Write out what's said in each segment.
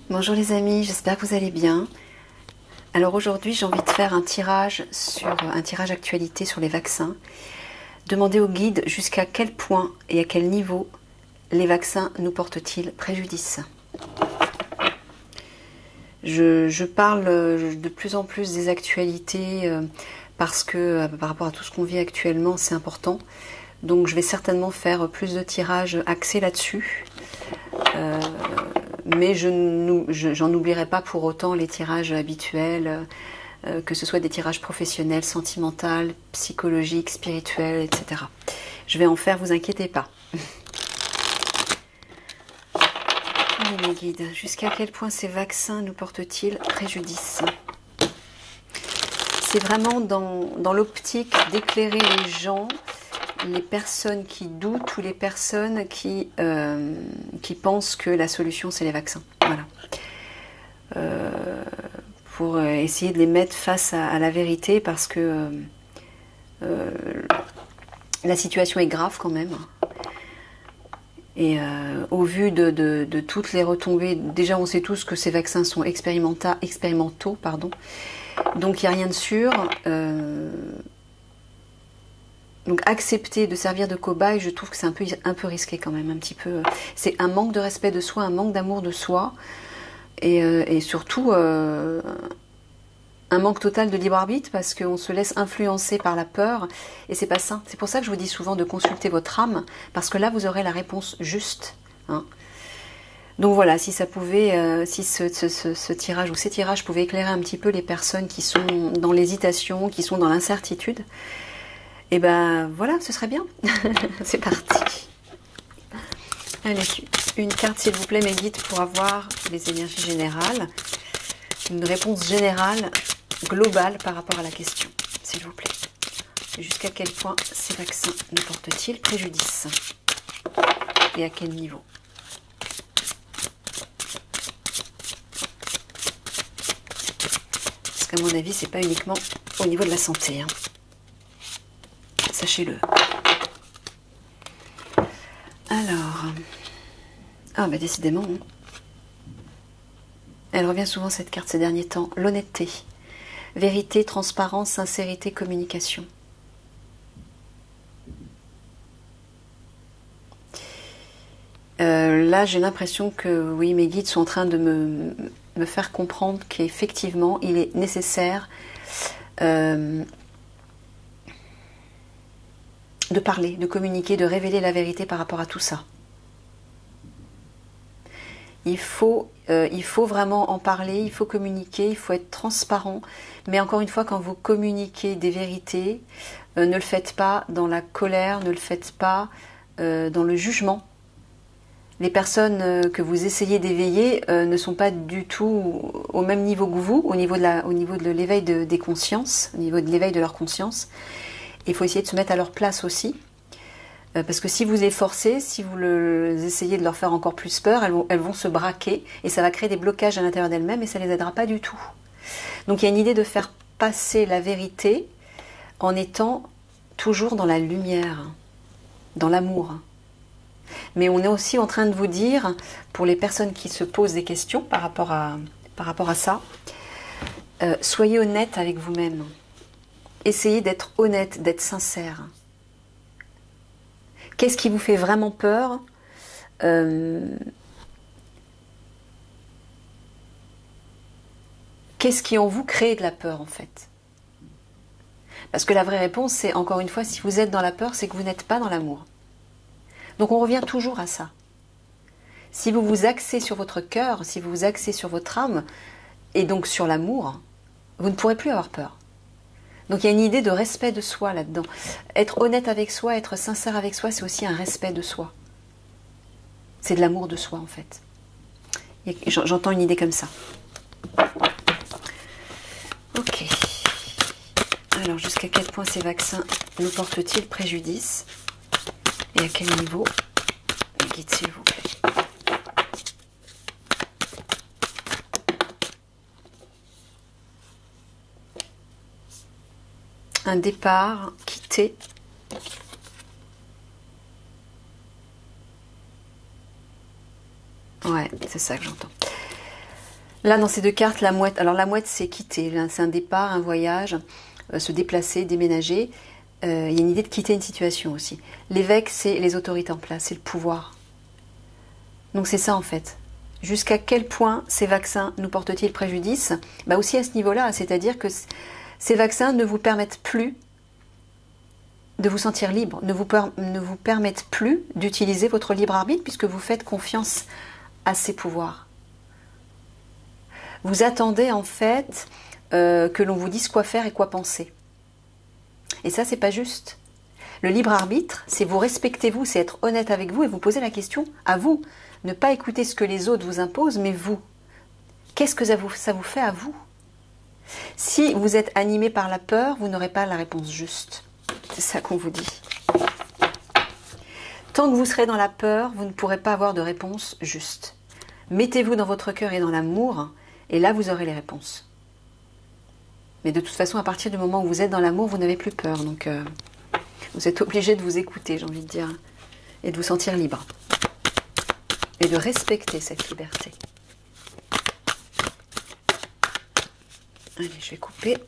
Bonjour les amis, j'espère que vous allez bien. Alors aujourd'hui j'ai envie de faire un tirage actualité sur les vaccins. Demander au guide jusqu'à quel point et à quel niveau les vaccins nous portent-ils préjudice. Je parle de plus en plus des actualités parce que par rapport à tout ce qu'on vit actuellement c'est important. Donc je vais certainement faire plus de tirages axés là-dessus. Mais j'en oublierai pas pour autant les tirages habituels, que ce soit des tirages professionnels, sentimentaux, psychologiques, spirituels, etc. Je vais en faire, vous inquiétez pas. Allez mes guides, jusqu'à quel point ces vaccins nous portent-ils préjudice? C'est vraiment dans l'optique d'éclairer les gens, les personnes qui doutent ou les personnes qui pensent que la solution c'est les vaccins. Voilà. Pour essayer de les mettre face à la vérité parce que la situation est grave quand même. Et au vu de toutes les retombées, déjà on sait tous que ces vaccins sont expérimentaux, pardon. Donc il n'y a rien de sûr. Donc accepter de servir de cobaye, je trouve que c'est un peu risqué quand même, un petit peu. C'est un manque de respect de soi, un manque d'amour de soi, et surtout un manque total de libre arbitre parce qu'on se laisse influencer par la peur et c'est pas sain. C'est pour ça que je vous dis souvent de consulter votre âme parce que là vous aurez la réponse juste. Hein. Donc voilà, si ça pouvait, si ce tirage ou ces tirages pouvaient éclairer un petit peu les personnes qui sont dans l'hésitation, qui sont dans l'incertitude. Et ben voilà, ce serait bien. C'est parti. Allez, une carte s'il vous plaît, mes guides, pour avoir les énergies générales. Une réponse générale, globale par rapport à la question, s'il vous plaît. Jusqu'à quel point ces vaccins nous portent-ils préjudice? Et à quel niveau? Parce qu'à mon avis, c'est pas uniquement au niveau de la santé. Hein. Sachez-le. Alors, ah bah décidément, elle revient souvent cette carte ces derniers temps. L'honnêteté, vérité, transparence, sincérité, communication. Là, j'ai l'impression que oui, mes guides sont en train de me faire comprendre qu'effectivement, il est nécessaire de parler, de communiquer, de révéler la vérité par rapport à tout ça. Il faut vraiment en parler, il faut communiquer, il faut être transparent. Mais encore une fois, quand vous communiquez des vérités, ne le faites pas dans la colère, ne le faites pas dans le jugement. Les personnes que vous essayez d'éveiller ne sont pas du tout au même niveau que vous, au niveau de l'éveil des consciences, au niveau de l'éveil de leur conscience. Il faut essayer de se mettre à leur place aussi. Parce que si vous les forcez, si vous essayez de leur faire encore plus peur, elles vont se braquer et ça va créer des blocages à l'intérieur d'elles-mêmes et ça ne les aidera pas du tout. Donc il y a une idée de faire passer la vérité en étant toujours dans la lumière, dans l'amour. Mais on est aussi en train de vous dire, pour les personnes qui se posent des questions par rapport à ça, soyez honnête avec vous-même. Essayez d'être honnête, d'être sincère. Qu'est-ce qui vous fait vraiment peur? Qu'est-ce qui en vous crée de la peur en fait? Parce que la vraie réponse, c'est encore une fois, si vous êtes dans la peur, c'est que vous n'êtes pas dans l'amour. Donc on revient toujours à ça. Si vous vous axez sur votre cœur, si vous vous axez sur votre âme, et donc sur l'amour, vous ne pourrez plus avoir peur. Donc il y a une idée de respect de soi là-dedans. Être honnête avec soi, être sincère avec soi, c'est aussi un respect de soi. C'est de l'amour de soi en fait. J'entends une idée comme ça. Ok. Alors jusqu'à quel point ces vaccins nous portent-ils préjudice? Et à quel niveau? Guide s'il vous plaît. Un départ, quitter. Ouais, c'est ça que j'entends. Là, dans ces deux cartes, la mouette. Alors, la mouette, c'est quitter. C'est un départ, un voyage, se déplacer, déménager. Il y a une idée de quitter une situation aussi. L'évêque, c'est les autorités en place, c'est le pouvoir. Donc, c'est ça, en fait. Jusqu'à quel point ces vaccins nous portent-ils préjudice? Bah aussi à ce niveau-là, c'est-à-dire que ces vaccins ne vous permettent plus de vous sentir libre, ne vous permettent plus d'utiliser votre libre arbitre puisque vous faites confiance à ces pouvoirs. Vous attendez en fait que l'on vous dise quoi faire et quoi penser. Et ça, c'est pas juste. Le libre arbitre, c'est vous respecter vous, c'est être honnête avec vous et vous poser la question à vous. Ne pas écouter ce que les autres vous imposent, mais vous. Qu'est-ce que ça vous fait à vous? Si vous êtes animé par la peur, vous n'aurez pas la réponse juste. C'est ça qu'on vous dit. Tant que vous serez dans la peur, vous ne pourrez pas avoir de réponse juste. Mettez-vous dans votre cœur et dans l'amour, et là vous aurez les réponses. Mais de toute façon, à partir du moment où vous êtes dans l'amour, vous n'avez plus peur. Donc vous êtes obligé de vous écouter, j'ai envie de dire, et de vous sentir libre. Et de respecter cette liberté. Allez, je vais couper.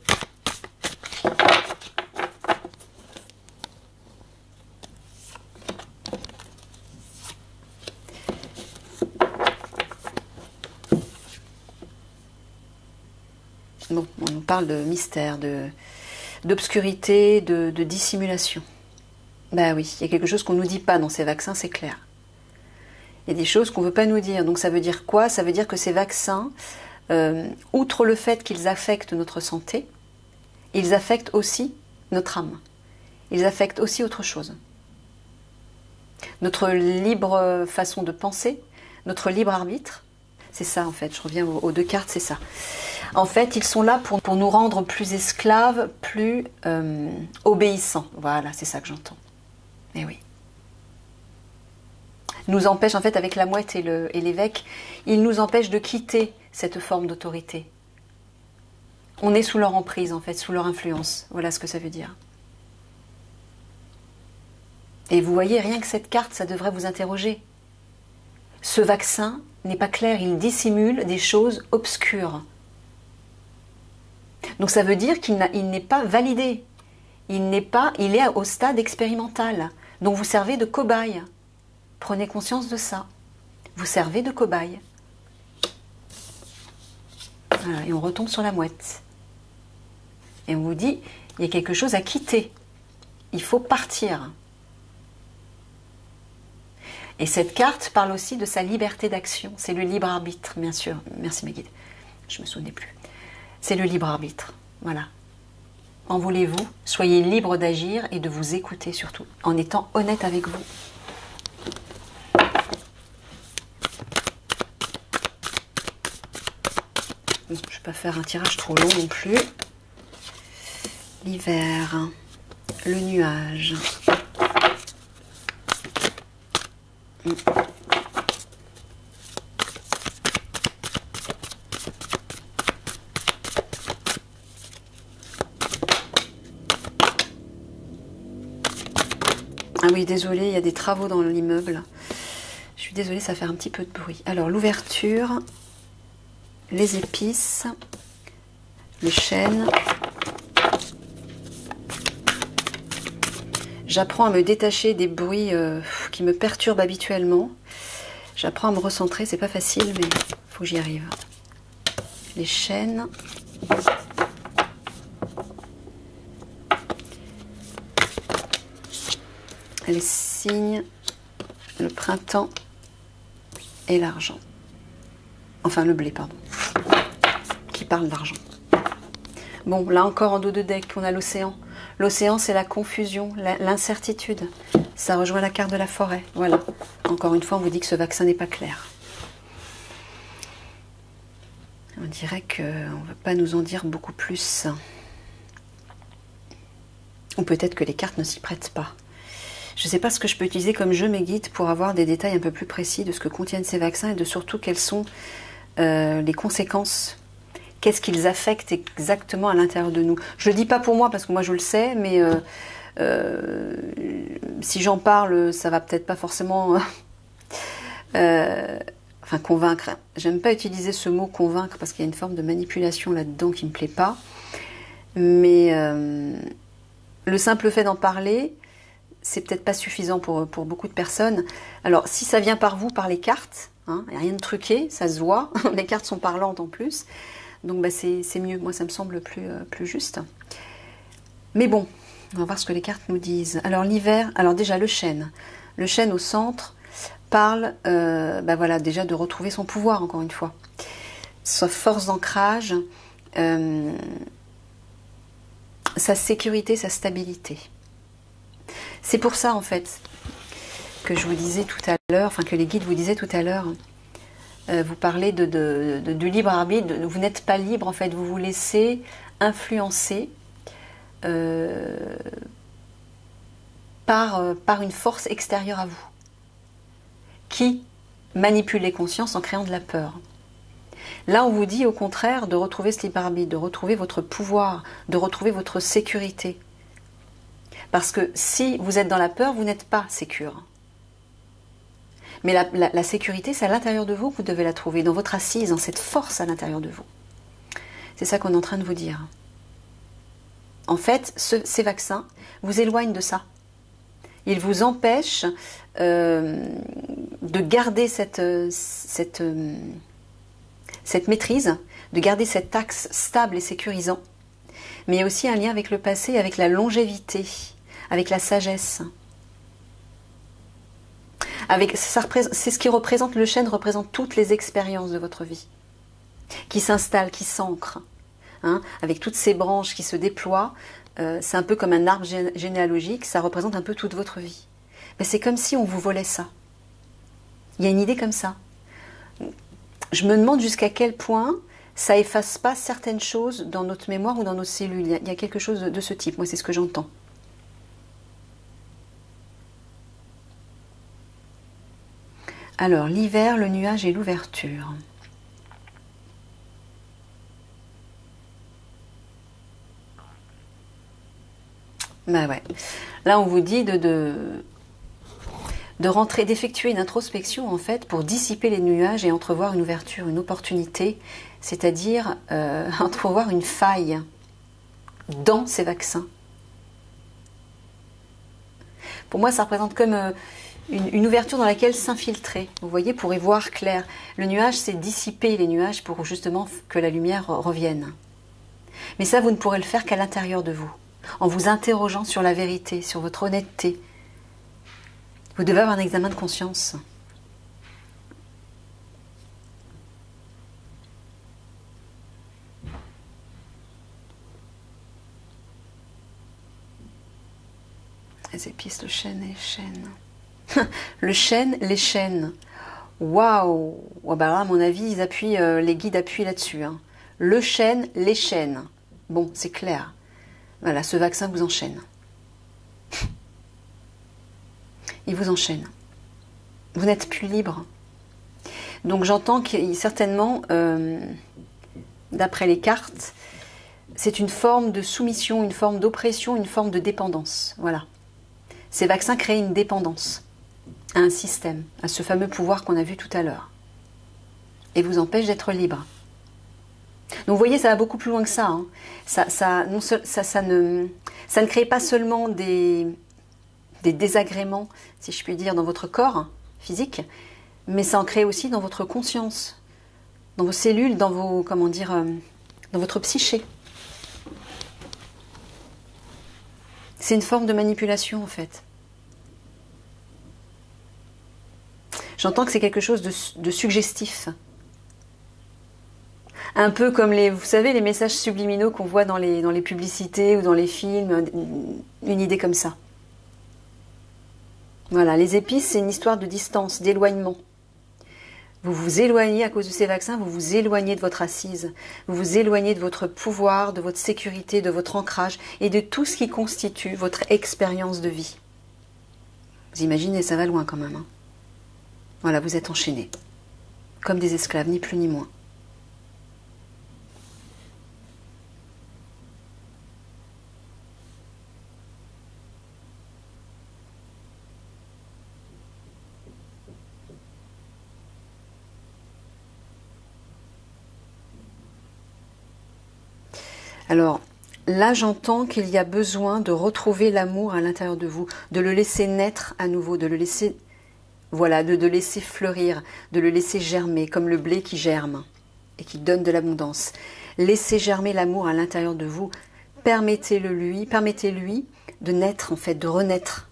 Bon, on nous parle de mystère, d'obscurité, de dissimulation. Ben oui, il y a quelque chose qu'on ne nous dit pas dans ces vaccins, c'est clair. Il y a des choses qu'on ne veut pas nous dire. Donc ça veut dire quoi? Ça veut dire que ces vaccins, outre le fait qu'ils affectent notre santé, ils affectent aussi notre âme. Ils affectent aussi autre chose. Notre libre façon de penser, notre libre arbitre, c'est ça en fait, je reviens aux deux cartes, c'est ça. En fait, ils sont là pour nous rendre plus esclaves, plus obéissants. Voilà, c'est ça que j'entends. Eh oui. Nous empêche, en fait, avec la mouette et l'évêque, ils nous empêchent de quitter cette forme d'autorité. On est sous leur emprise, en fait, sous leur influence. Voilà ce que ça veut dire. Et vous voyez, rien que cette carte, ça devrait vous interroger. Ce vaccin n'est pas clair, il dissimule des choses obscures. Donc ça veut dire qu'il n'est pas validé. Il est au stade expérimental. Donc vous servez de cobaye. Prenez conscience de ça. Vous servez de cobaye. Voilà, et on retombe sur la mouette. Et on vous dit, il y a quelque chose à quitter. Il faut partir. Et cette carte parle aussi de sa liberté d'action. C'est le libre arbitre, bien sûr. Merci mes guides. Je ne me souvenais plus. C'est le libre arbitre. Voilà. Envolez-vous, soyez libre d'agir et de vous écouter surtout, en étant honnête avec vous. Bon, je ne vais pas faire un tirage trop long non plus. L'hiver, le nuage. Ah oui, désolé, il y a des travaux dans l'immeuble. Je suis désolée, ça fait un petit peu de bruit. Alors, l'ouverture, les épices, le chêne. J'apprends à me détacher des bruits qui me perturbent habituellement. J'apprends à me recentrer, c'est pas facile, mais il faut que j'y arrive. Les chênes. Les signes, le printemps et l'argent. Enfin, le blé, pardon. Qui parle d'argent. Bon, là encore en dos de deck, on a l'océan. L'océan, c'est la confusion, l'incertitude. Ça rejoint la carte de la forêt. Voilà. Encore une fois, on vous dit que ce vaccin n'est pas clair. On dirait qu'on ne veut pas nous en dire beaucoup plus. Ou peut-être que les cartes ne s'y prêtent pas. Je ne sais pas ce que je peux utiliser comme jeu, mes guides, pour avoir des détails un peu plus précis de ce que contiennent ces vaccins et de surtout quelles sont les conséquences. Qu'est-ce qu'ils affectent exactement à l'intérieur de nous? Je ne le dis pas pour moi parce que moi je le sais, mais si j'en parle, ça va peut-être pas forcément enfin convaincre, j'aime pas utiliser ce mot convaincre parce qu'il y a une forme de manipulation là-dedans qui me plaît pas, mais le simple fait d'en parler, c'est peut-être pas suffisant pour beaucoup de personnes. Alors si ça vient par vous, par les cartes, hein, il n'y a rien de truqué, ça se voit, les cartes sont parlantes en plus, donc bah, c'est mieux, moi ça me semble plus juste. Mais bon, on va voir ce que les cartes nous disent. Alors l'hiver, alors déjà le chêne au centre parle bah voilà, déjà de retrouver son pouvoir encore une fois, sa force d'ancrage, sa sécurité, sa stabilité. C'est pour ça en fait que je vous disais tout à l'heure, enfin que les guides vous disaient tout à l'heure, vous parlez du libre arbitre, vous n'êtes pas libre en fait, vous vous laissez influencer par une force extérieure à vous qui manipule les consciences en créant de la peur. Là, on vous dit au contraire de retrouver ce libre arbitre, de retrouver votre pouvoir, de retrouver votre sécurité. Parce que si vous êtes dans la peur, vous n'êtes pas sécure. Mais la sécurité, c'est à l'intérieur de vous que vous devez la trouver, dans votre assise, dans cette force à l'intérieur de vous. C'est ça qu'on est en train de vous dire. En fait, ces vaccins vous éloignent de ça. Ils vous empêchent de garder cette maîtrise, de garder cet axe stable et sécurisant, mais il y a aussi un lien avec le passé, avec la longévité, avec la sagesse. C'est ce qui représente, le chêne représente toutes les expériences de votre vie, qui s'installent, qui s'ancrent, hein, avec toutes ces branches qui se déploient. C'est un peu comme un arbre généalogique, ça représente un peu toute votre vie. Mais c'est comme si on vous volait ça. Il y a une idée comme ça. Je me demande jusqu'à quel point ça efface pas certaines choses dans notre mémoire ou dans nos cellules. Il y a quelque chose de ce type. Moi, c'est ce que j'entends. Alors, l'hiver, le nuage et l'ouverture. Bah ouais. Là, on vous dit de rentrer, d'effectuer une introspection en fait pour dissiper les nuages et entrevoir une ouverture, une opportunité, c'est-à-dire entrevoir une faille dans ces vaccins. Pour moi, ça représente comme une ouverture dans laquelle s'infiltrer, vous voyez, pour y voir clair. Le nuage, c'est dissiper les nuages pour justement que la lumière revienne. Mais ça, vous ne pourrez le faire qu'à l'intérieur de vous, en vous interrogeant sur la vérité, sur votre honnêteté. Vous devez avoir un examen de conscience. Les épices, le chêne et les chênes. Le chêne, les chênes. Waouh! Oh bah là, à mon avis, les guides appuient là-dessus. Hein. Le chêne, les chênes. Bon, c'est clair. Voilà, ce vaccin vous enchaîne. Il vous enchaîne. Vous n'êtes plus libre. Donc j'entends que certainement, d'après les cartes, c'est une forme de soumission, une forme d'oppression, une forme de dépendance. Voilà. Ces vaccins créent une dépendance à un système, à ce fameux pouvoir qu'on a vu tout à l'heure. Et vous empêchent d'être libre. Donc vous voyez, ça va beaucoup plus loin que ça. Hein. Ça ne crée pas seulement des désagréments, si je puis dire, dans votre corps physique, mais ça en crée aussi dans votre conscience, dans vos cellules, dans vos, dans votre psyché. C'est une forme de manipulation en fait. J'entends que c'est quelque chose de suggestif. Un peu comme vous savez, les messages subliminaux qu'on voit dans les publicités ou dans les films, une idée comme ça. Voilà, les épices, c'est une histoire de distance, d'éloignement. Vous vous éloignez à cause de ces vaccins, vous vous éloignez de votre assise, vous vous éloignez de votre pouvoir, de votre sécurité, de votre ancrage et de tout ce qui constitue votre expérience de vie. Vous imaginez, ça va loin quand même. Hein. Voilà, vous êtes enchaînés, comme des esclaves, ni plus ni moins. Alors, là, j'entends qu'il y a besoin de retrouver l'amour à l'intérieur de vous, de le laisser naître à nouveau, de le laisser, voilà, de laisser fleurir, de le laisser germer, comme le blé qui germe et qui donne de l'abondance. Laissez germer l'amour à l'intérieur de vous. Permettez-lui de naître, en fait, de renaître.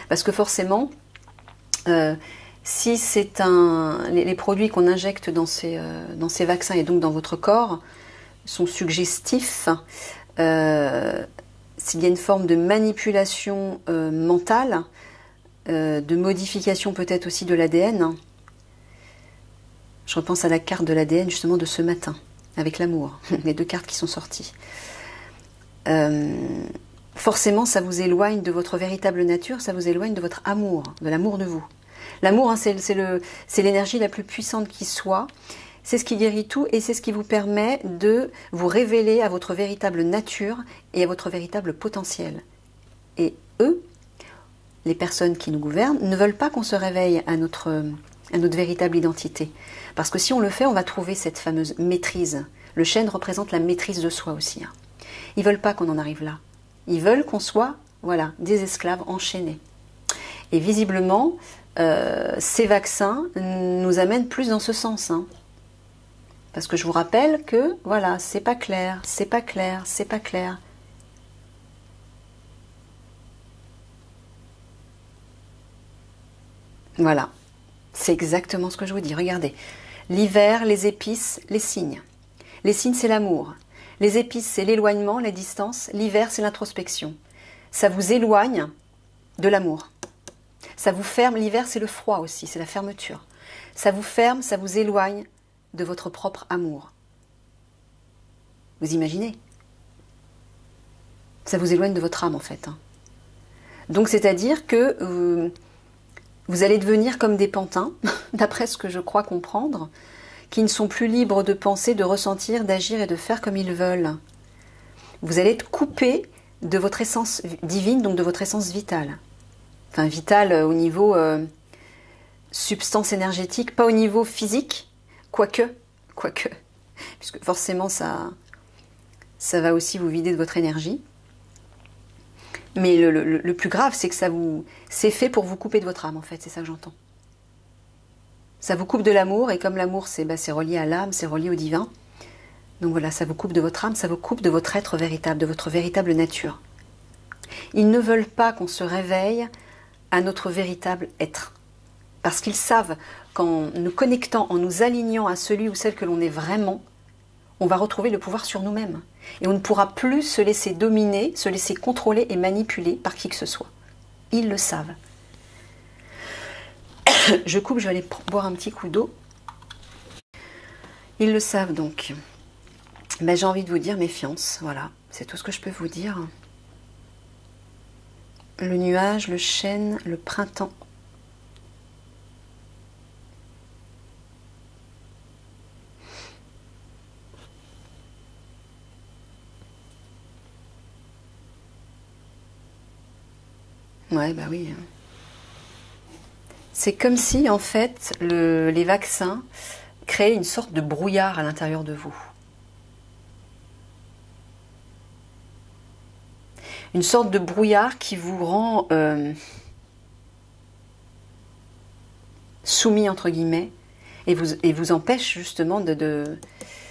Parce que forcément, si c'est les produits qu'on injecte dans ces vaccins et donc dans votre corps sont suggestifs, s'il y a une forme de manipulation mentale, de modification peut-être aussi de l'ADN, je repense à la carte de l'ADN justement de ce matin, avec l'amour, les 2 cartes qui sont sorties. Forcément, ça vous éloigne de votre véritable nature, ça vous éloigne de votre amour, de l'amour de vous. L'amour, hein, c'est l'énergie la plus puissante qui soit. C'est ce qui guérit tout et c'est ce qui vous permet de vous révéler à votre véritable nature et à votre véritable potentiel. Et eux, les personnes qui nous gouvernent, ne veulent pas qu'on se réveille à notre véritable identité. Parce que si on le fait, on va trouver cette fameuse maîtrise. Le chêne représente la maîtrise de soi aussi. Hein. Ils ne veulent pas qu'on en arrive là. Ils veulent qu'on soit, voilà, des esclaves enchaînés. Et visiblement, ces vaccins nous amènent plus dans ce sens. Hein. Parce que je vous rappelle que, voilà, c'est pas clair, c'est pas clair, c'est pas clair. Voilà, c'est exactement ce que je vous dis. Regardez, l'hiver, les épices, les signes. Les signes, c'est l'amour. Les épices, c'est l'éloignement, la distance. L'hiver, c'est l'introspection. Ça vous éloigne de l'amour. Ça vous ferme. L'hiver, c'est le froid aussi, c'est la fermeture. Ça vous ferme, ça vous éloigne de votre propre amour. Vous imaginez? Ça vous éloigne de votre âme, en fait. Hein. Donc, c'est-à-dire que vous allez devenir comme des pantins, d'après ce que je crois comprendre, qui ne sont plus libres de penser, de ressentir, d'agir et de faire comme ils veulent. Vous allez être coupé de votre essence divine, donc de votre essence vitale. Enfin, vitale au niveau substance énergétique, pas au niveau physique, quoique, puisque forcément ça va aussi vous vider de votre énergie. Mais le plus grave, c'est que c'est fait pour vous couper de votre âme, en fait, c'est ça que j'entends. Ça vous coupe de l'amour, et comme l'amour, c'est relié à l'âme, c'est relié au divin. Donc voilà, ça vous coupe de votre âme, ça vous coupe de votre être véritable, de votre véritable nature. Ils ne veulent pas qu'on se réveille à notre véritable être. Parce qu'ils savent qu'en nous connectant, en nous alignant à celui ou celle que l'on est vraiment, on va retrouver le pouvoir sur nous-mêmes. Et on ne pourra plus se laisser dominer, se laisser contrôler et manipuler par qui que ce soit. Ils le savent. Je coupe, je vais aller boire un petit coup d'eau. Ils le savent donc. Ben, j'ai envie de vous dire méfiance, voilà. C'est tout ce que je peux vous dire. Le nuage, le chêne, le printemps. Ouais, bah oui. C'est comme si, en fait, les vaccins créaient une sorte de brouillard à l'intérieur de vous. Une sorte de brouillard qui vous rend soumis, entre guillemets, et vous empêche justement de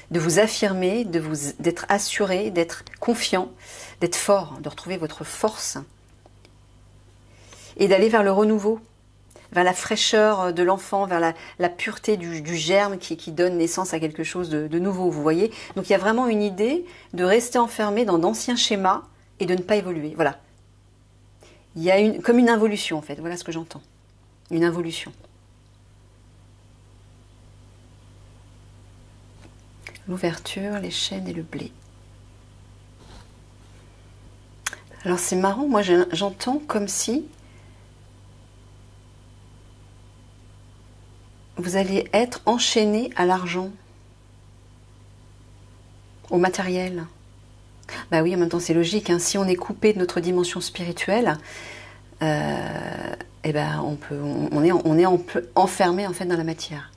vous affirmer, d'être assuré, d'être confiant, d'être fort, de retrouver votre force et d'aller vers le renouveau, vers la fraîcheur de l'enfant, vers la pureté du germe qui donne naissance à quelque chose de nouveau, vous voyez. Donc il y a vraiment une idée de rester enfermé dans d'anciens schémas et de ne pas évoluer, voilà. Il y a comme une involution en fait, voilà ce que j'entends, une involution. L'ouverture, les chênes et le blé. Alors c'est marrant, moi j'entends comme si vous allez être enchaîné à l'argent, au matériel. Bah oui, en même temps c'est logique, hein. Si on est coupé de notre dimension spirituelle, eh ben on est enfermé en fait dans la matière.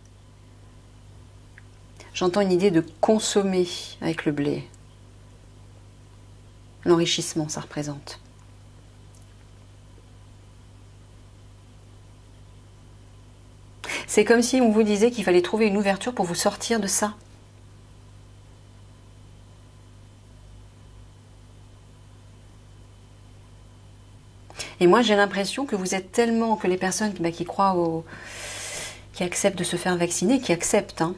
J'entends une idée de consommer avec le blé. L'enrichissement, ça représente. C'est comme si on vous disait qu'il fallait trouver une ouverture pour vous sortir de ça. Et moi, j'ai l'impression que vous êtes tellement, que les personnes qui croient qui acceptent de se faire vacciner, qui acceptent, hein,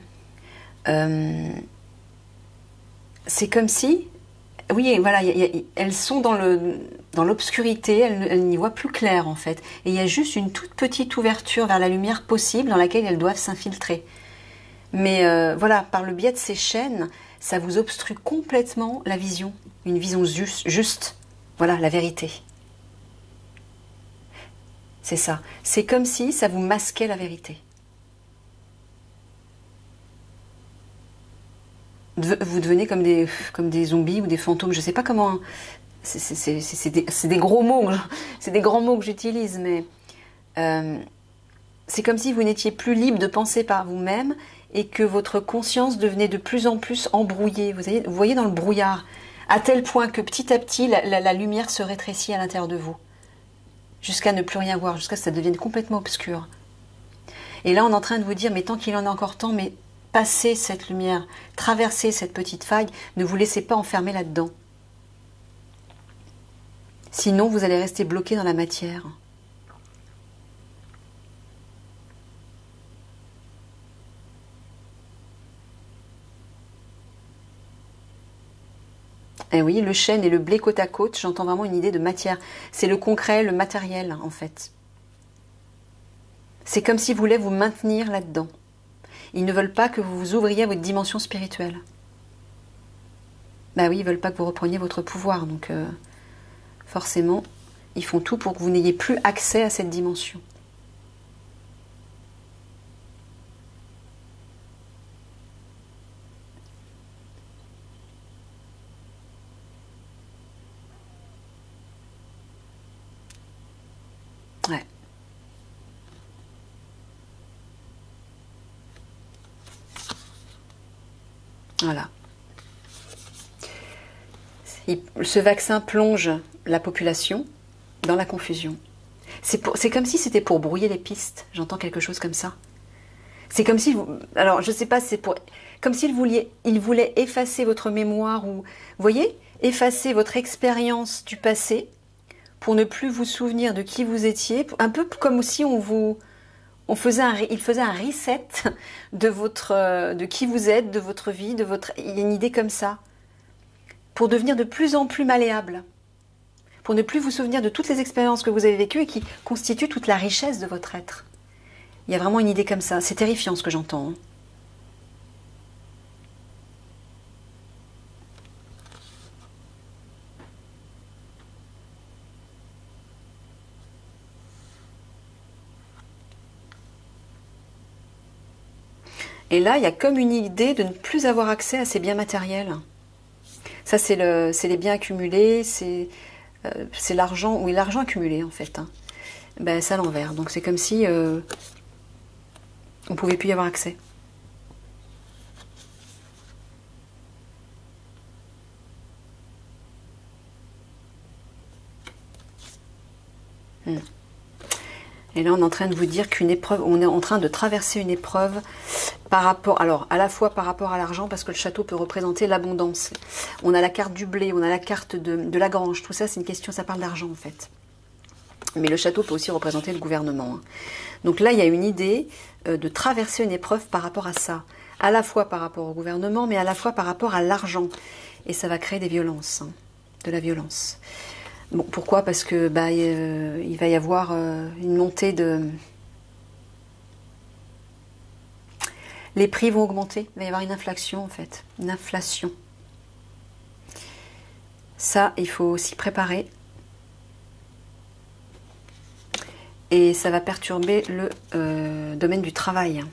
c'est comme si, oui, voilà, elles sont dans l'obscurité, elles n'y voient plus clair en fait. Et il y a juste une toute petite ouverture vers la lumière possible dans laquelle elles doivent s'infiltrer. Mais voilà, par le biais de ces chaînes, ça vous obstrue complètement la vision, une vision juste, voilà, la vérité. C'est ça. C'est comme si ça vous masquait la vérité. Vous devenez comme des zombies ou des fantômes. Je ne sais pas comment. C'est des gros mots. C'est des grands mots que j'utilise, mais c'est comme si vous n'étiez plus libre de penser par vous-même et que votre conscience devenait de plus en plus embrouillée. Vous voyez dans le brouillard, à tel point que petit à petit, la lumière se rétrécit à l'intérieur de vous. Jusqu'à ne plus rien voir, jusqu'à ce que ça devienne complètement obscur. Et là, on est en train de vous dire, mais tant qu'il en est encore temps, mais passez cette lumière, traversez cette petite faille, ne vous laissez pas enfermer là-dedans. Sinon, vous allez rester bloqué dans la matière. Et oui, le chêne et le blé côte à côte, j'entends vraiment une idée de matière. C'est le concret, le matériel, en fait. C'est comme s'ils voulaient vous maintenir là-dedans. Ils ne veulent pas que vous vous ouvriez à votre dimension spirituelle. Bah oui, ils ne veulent pas que vous repreniez votre pouvoir. Donc, forcément, ils font tout pour que vous n'ayez plus accès à cette dimension. Ouais. Voilà. Ce vaccin plonge la population dans la confusion. C'est comme si c'était pour brouiller les pistes. J'entends quelque chose comme ça. C'est comme si alors je sais pas, c'est pour, comme s'il voulait effacer votre mémoire ou, vous voyez, effacer votre expérience du passé pour ne plus vous souvenir de qui vous étiez, un peu comme si il faisait un reset de qui vous êtes, de votre vie, il y a une idée comme ça, pour devenir de plus en plus malléable, pour ne plus vous souvenir de toutes les expériences que vous avez vécues et qui constituent toute la richesse de votre être. Il y a vraiment une idée comme ça. C'est terrifiant ce que j'entends. Et là, il y a comme une idée de ne plus avoir accès à ces biens matériels. Ça, c'est les biens accumulés, c'est l'argent, oui, l'argent accumulé en fait. Hein. Ben, c'est à l'envers. Donc c'est comme si on ne pouvait plus y avoir accès. Et là, on est en train de vous dire qu'une épreuve, on est en train de traverser une épreuve par rapport, alors à la fois par rapport à l'argent, parce que le château peut représenter l'abondance. On a la carte du blé, on a la carte de la grange, tout ça c'est une question, ça parle d'argent en fait. Mais le château peut aussi représenter le gouvernement. Hein. Donc là, il y a une idée de traverser une épreuve par rapport à ça. À la fois par rapport au gouvernement, mais à la fois par rapport à l'argent. Et ça va créer des violences, hein, de la violence. Bon, pourquoi? Parce que il va y avoir une montée de... Les prix vont augmenter, il va y avoir une inflation en fait, une inflation. Ça, il faut s'y préparer. Et ça va perturber le domaine du travail.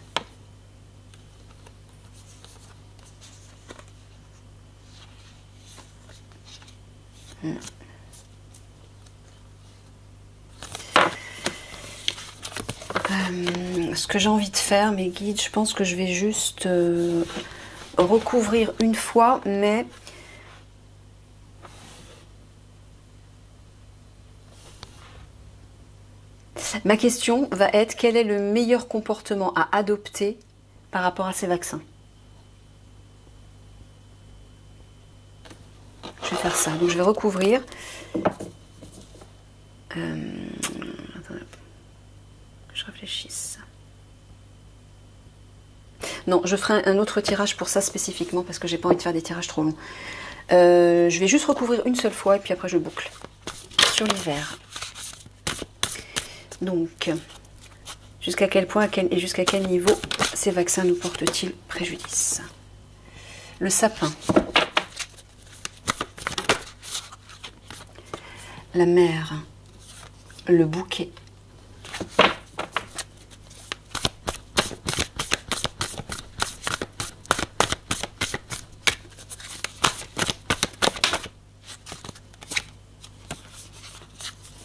Ce que j'ai envie de faire, mes guides, je pense que je vais juste recouvrir une fois, mais ma question va être quel est le meilleur comportement à adopter par rapport à ces vaccins. Je vais faire ça. Donc je vais recouvrir. Attendez, que je réfléchisse. Non, je ferai un autre tirage pour ça spécifiquement parce que j'ai pas envie de faire des tirages trop longs. Je vais juste recouvrir une seule fois et puis après je boucle sur l'hiver. Donc, jusqu'à quel point et jusqu'à quel niveau ces vaccins nous portent-ils préjudice? Le sapin. La mer. Le bouquet.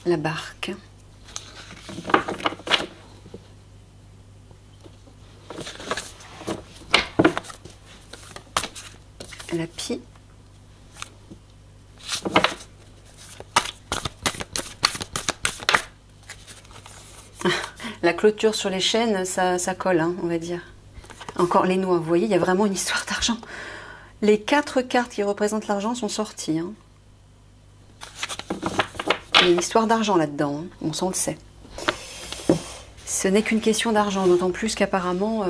La barque. La pie. La clôture sur les chaînes, ça colle, hein, on va dire. Encore les noix, vous voyez, il y a vraiment une histoire d'argent. Les 4 cartes qui représentent l'argent sont sorties. Hein. Il y a une histoire d'argent là-dedans, hein. Bon, ça on le sait. Ce n'est qu'une question d'argent, d'autant plus qu'apparemment,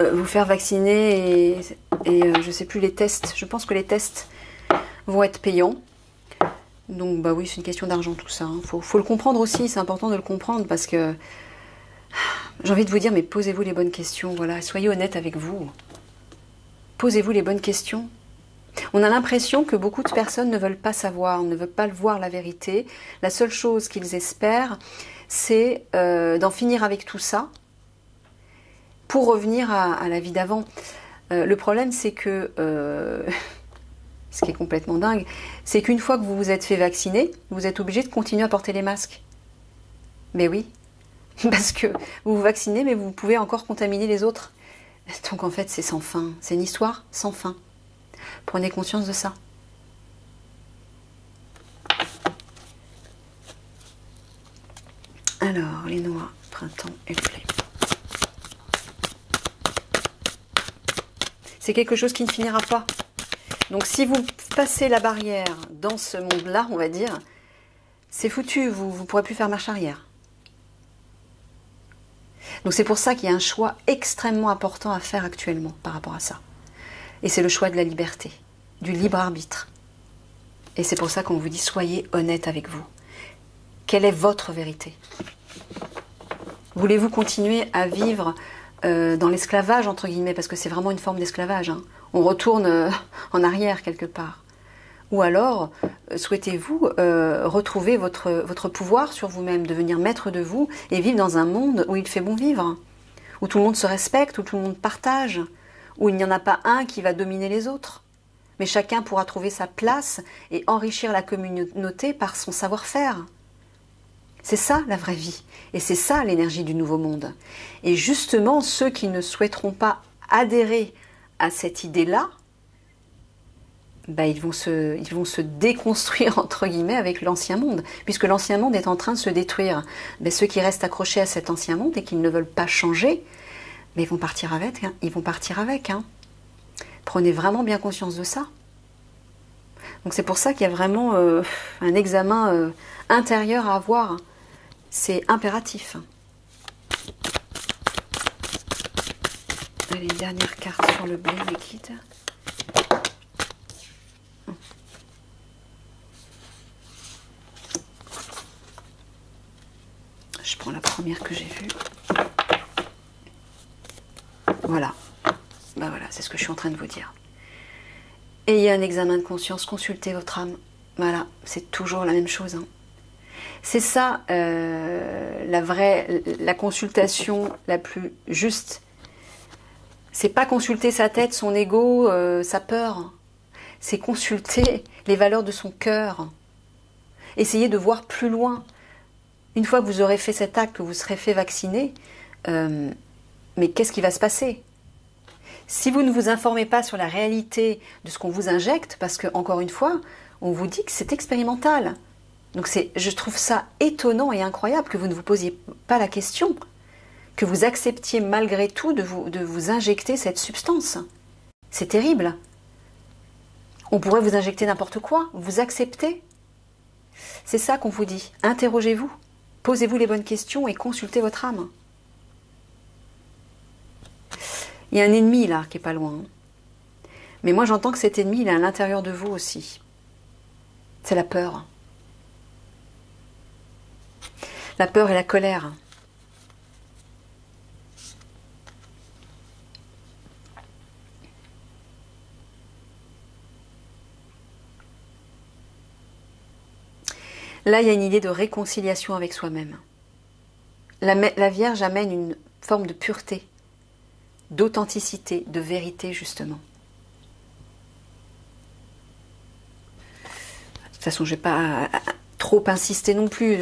vous faire vacciner et je sais plus les tests, je pense que les tests vont être payants. Donc bah oui, c'est une question d'argent tout ça. Hein. Faut le comprendre aussi, c'est important de le comprendre parce que j'ai envie de vous dire, mais posez-vous les bonnes questions, voilà, soyez honnête avec vous. Posez-vous les bonnes questions. On a l'impression que beaucoup de personnes ne veulent pas savoir, ne veulent pas voir la vérité. La seule chose qu'ils espèrent, c'est d'en finir avec tout ça pour revenir à la vie d'avant. Le problème, c'est que, ce qui est complètement dingue, c'est qu'une fois que vous vous êtes fait vacciner, vous êtes obligé de continuer à porter les masques. Mais oui, parce que vous vous vaccinez, mais vous pouvez encore contaminer les autres. Donc en fait, c'est sans fin. C'est une histoire sans fin. Prenez conscience de ça. Alors, les noix, printemps et le blé. C'est quelque chose qui ne finira pas. Donc si vous passez la barrière dans ce monde-là, on va dire, c'est foutu, vous ne pourrez plus faire marche arrière. Donc c'est pour ça qu'il y a un choix extrêmement important à faire actuellement par rapport à ça. Et c'est le choix de la liberté, du libre arbitre. Et c'est pour ça qu'on vous dit, soyez honnête avec vous. Quelle est votre vérité? Voulez-vous continuer à vivre dans l'esclavage, entre guillemets, parce que c'est vraiment une forme d'esclavage, hein. On retourne en arrière quelque part. Ou alors, souhaitez-vous retrouver votre pouvoir sur vous-même, devenir maître de vous et vivre dans un monde où il fait bon vivre, où tout le monde se respecte, où tout le monde partage, où il n'y en a pas un qui va dominer les autres, mais chacun pourra trouver sa place et enrichir la communauté par son savoir-faire. C'est ça la vraie vie, et c'est ça l'énergie du nouveau monde. Et justement, ceux qui ne souhaiteront pas adhérer à cette idée-là, bah, ils vont se déconstruire, entre guillemets, avec l'ancien monde, puisque l'ancien monde est en train de se détruire. Mais ceux qui restent accrochés à cet ancien monde et qui ne veulent pas changer, mais ils vont partir avec, hein. Ils vont partir avec. Hein. Prenez vraiment bien conscience de ça. Donc c'est pour ça qu'il y a vraiment un examen intérieur à avoir. C'est impératif. Allez, dernière carte sur le blé liquide. Je prends la première que j'ai vue. Voilà. Ben voilà, c'est ce que je suis en train de vous dire. Ayez un examen de conscience, consultez votre âme. Voilà, c'est toujours la même chose. Hein. C'est ça, la consultation la plus juste. C'est pas consulter sa tête, son ego, sa peur. C'est consulter les valeurs de son cœur. Essayer de voir plus loin. Une fois que vous aurez fait cet acte, que vous serez fait vacciner, mais qu'est-ce qui va se passer? Si vous ne vous informez pas sur la réalité de ce qu'on vous injecte, parce que, encore une fois, on vous dit que c'est expérimental. Donc je trouve ça étonnant et incroyable que vous ne vous posiez pas la question, que vous acceptiez malgré tout de vous injecter cette substance. C'est terrible. On pourrait vous injecter n'importe quoi, vous acceptez. C'est ça qu'on vous dit. Interrogez-vous, posez-vous les bonnes questions et consultez votre âme. Il y a un ennemi là qui est pas loin. Mais moi j'entends que cet ennemi il est à l'intérieur de vous aussi. C'est la peur. La peur et la colère. Là, il y a une idée de réconciliation avec soi-même. La Vierge amène une forme de pureté, d'authenticité, de vérité, justement. De toute façon, je ne vais pas trop insister non plus.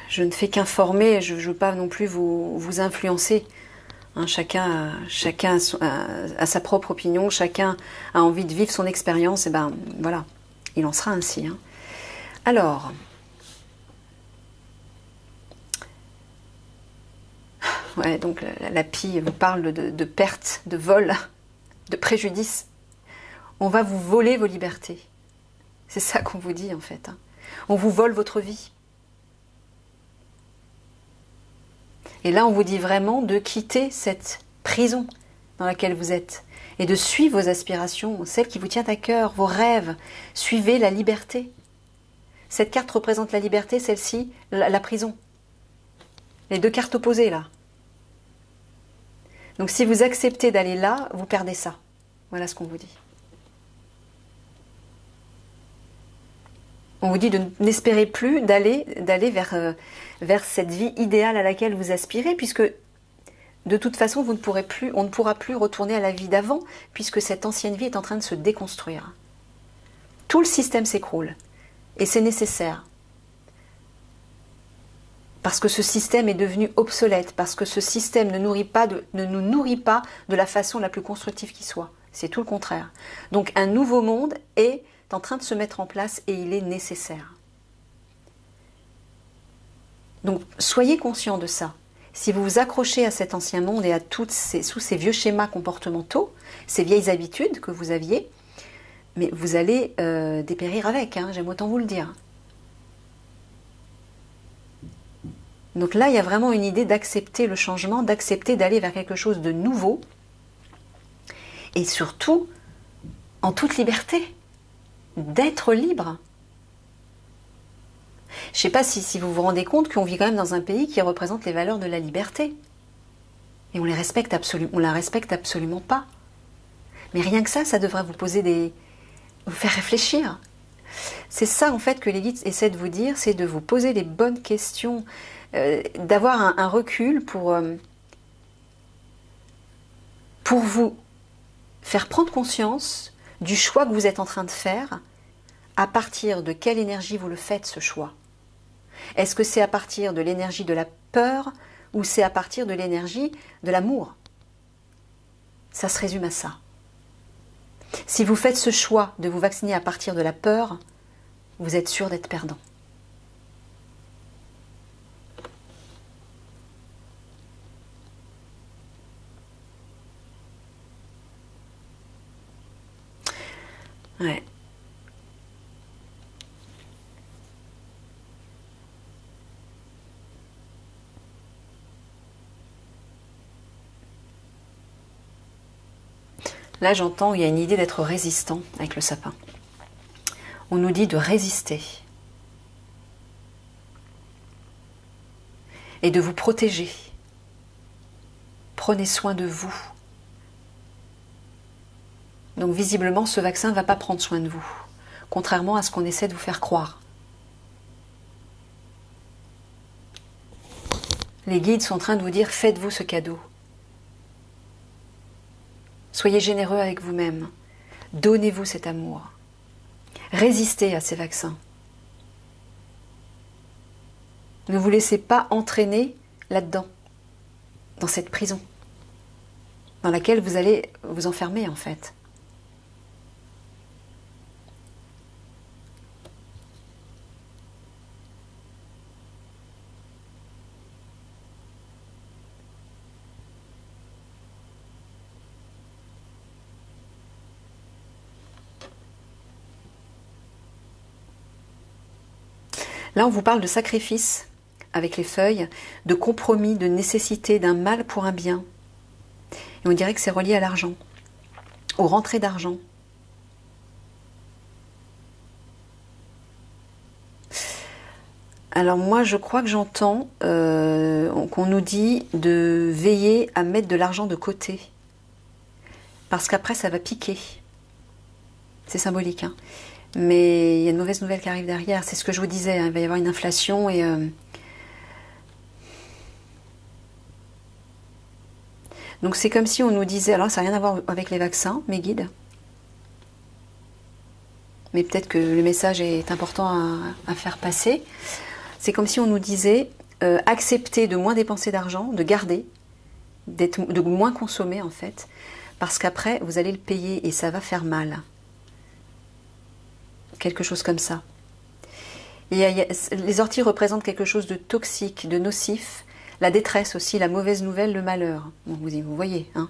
Je ne fais qu'informer, je ne veux pas non plus vous influencer. Hein, chacun a sa propre opinion, chacun a envie de vivre son expérience, et ben voilà, il en sera ainsi. Hein. Alors, ouais, donc la pie vous parle de perte, de vol, de préjudice. On va vous voler vos libertés. C'est ça qu'on vous dit en fait. Hein. On vous vole votre vie. Et là, on vous dit vraiment de quitter cette prison dans laquelle vous êtes et de suivre vos aspirations, celles qui vous tiennent à cœur, vos rêves. Suivez la liberté. Cette carte représente la liberté, celle-ci, la prison. Les deux cartes opposées, là. Donc, si vous acceptez d'aller là, vous perdez ça. Voilà ce qu'on vous dit. On vous dit de n'espérer plus d'aller vers cette vie idéale à laquelle vous aspirez, puisque de toute façon, on ne pourra plus retourner à la vie d'avant, puisque cette ancienne vie est en train de se déconstruire. Tout le système s'écroule, et c'est nécessaire. Parce que ce système est devenu obsolète, parce que ce système ne nous nourrit pas de la façon la plus constructive qui soit. C'est tout le contraire. Donc un nouveau monde est en train de se mettre en place et il est nécessaire. Donc soyez conscients de ça. Si vous vous accrochez à cet ancien monde et à tous ces vieux schémas comportementaux, ces vieilles habitudes que vous aviez, mais vous allez dépérir avec, hein, j'aime autant vous le dire. Donc là, il y a vraiment une idée d'accepter le changement, d'accepter d'aller vers quelque chose de nouveau, et surtout, en toute liberté, d'être libre. Je ne sais pas si vous vous rendez compte qu'on vit quand même dans un pays qui représente les valeurs de la liberté. Et on la respecte absolument pas. Mais rien que ça devrait vous faire réfléchir. C'est ça en fait que les guides essaient de vous dire, c'est de vous poser les bonnes questions, d'avoir un recul pour vous faire prendre conscience du choix que vous êtes en train de faire, à partir de quelle énergie vous le faites ce choix. Est-ce que c'est à partir de l'énergie de la peur ou c'est à partir de l'énergie de l'amour? Ça se résume à ça. Si vous faites ce choix de vous vacciner à partir de la peur, vous êtes sûr d'être perdant. Ouais. Là, j'entends, il y a une idée d'être résistant avec le sapin. On nous dit de résister. Et de vous protéger. Prenez soin de vous. Donc visiblement, ce vaccin ne va pas prendre soin de vous, contrairement à ce qu'on essaie de vous faire croire. Les guides sont en train de vous dire, faites-vous ce cadeau. Soyez généreux avec vous-même. Donnez-vous cet amour. Résistez à ces vaccins. Ne vous laissez pas entraîner là-dedans, dans cette prison, dans laquelle vous allez vous enfermer en fait. Là, on vous parle de sacrifice avec les feuilles, de compromis, de nécessité, d'un mal pour un bien. Et on dirait que c'est relié à l'argent, aux rentrées d'argent. Alors moi, je crois que j'entends qu'on nous dit de veiller à mettre de l'argent de côté. Parce qu'après, ça va piquer. C'est symbolique, hein. Mais il y a une mauvaise nouvelle qui arrive derrière. C'est ce que je vous disais, hein. Il va y avoir une inflation et... Donc c'est comme si on nous disait... Alors ça n'a rien à voir avec les vaccins, mes guides. Mais peut-être que le message est important à faire passer. C'est comme si on nous disait accepter de moins dépenser d'argent, de garder, de moins consommer en fait. Parce qu'après, vous allez le payer et ça va faire mal. Quelque chose comme ça. Les orties représentent quelque chose de toxique, de nocif, la détresse aussi, la mauvaise nouvelle, le malheur. Bon, vous voyez, hein,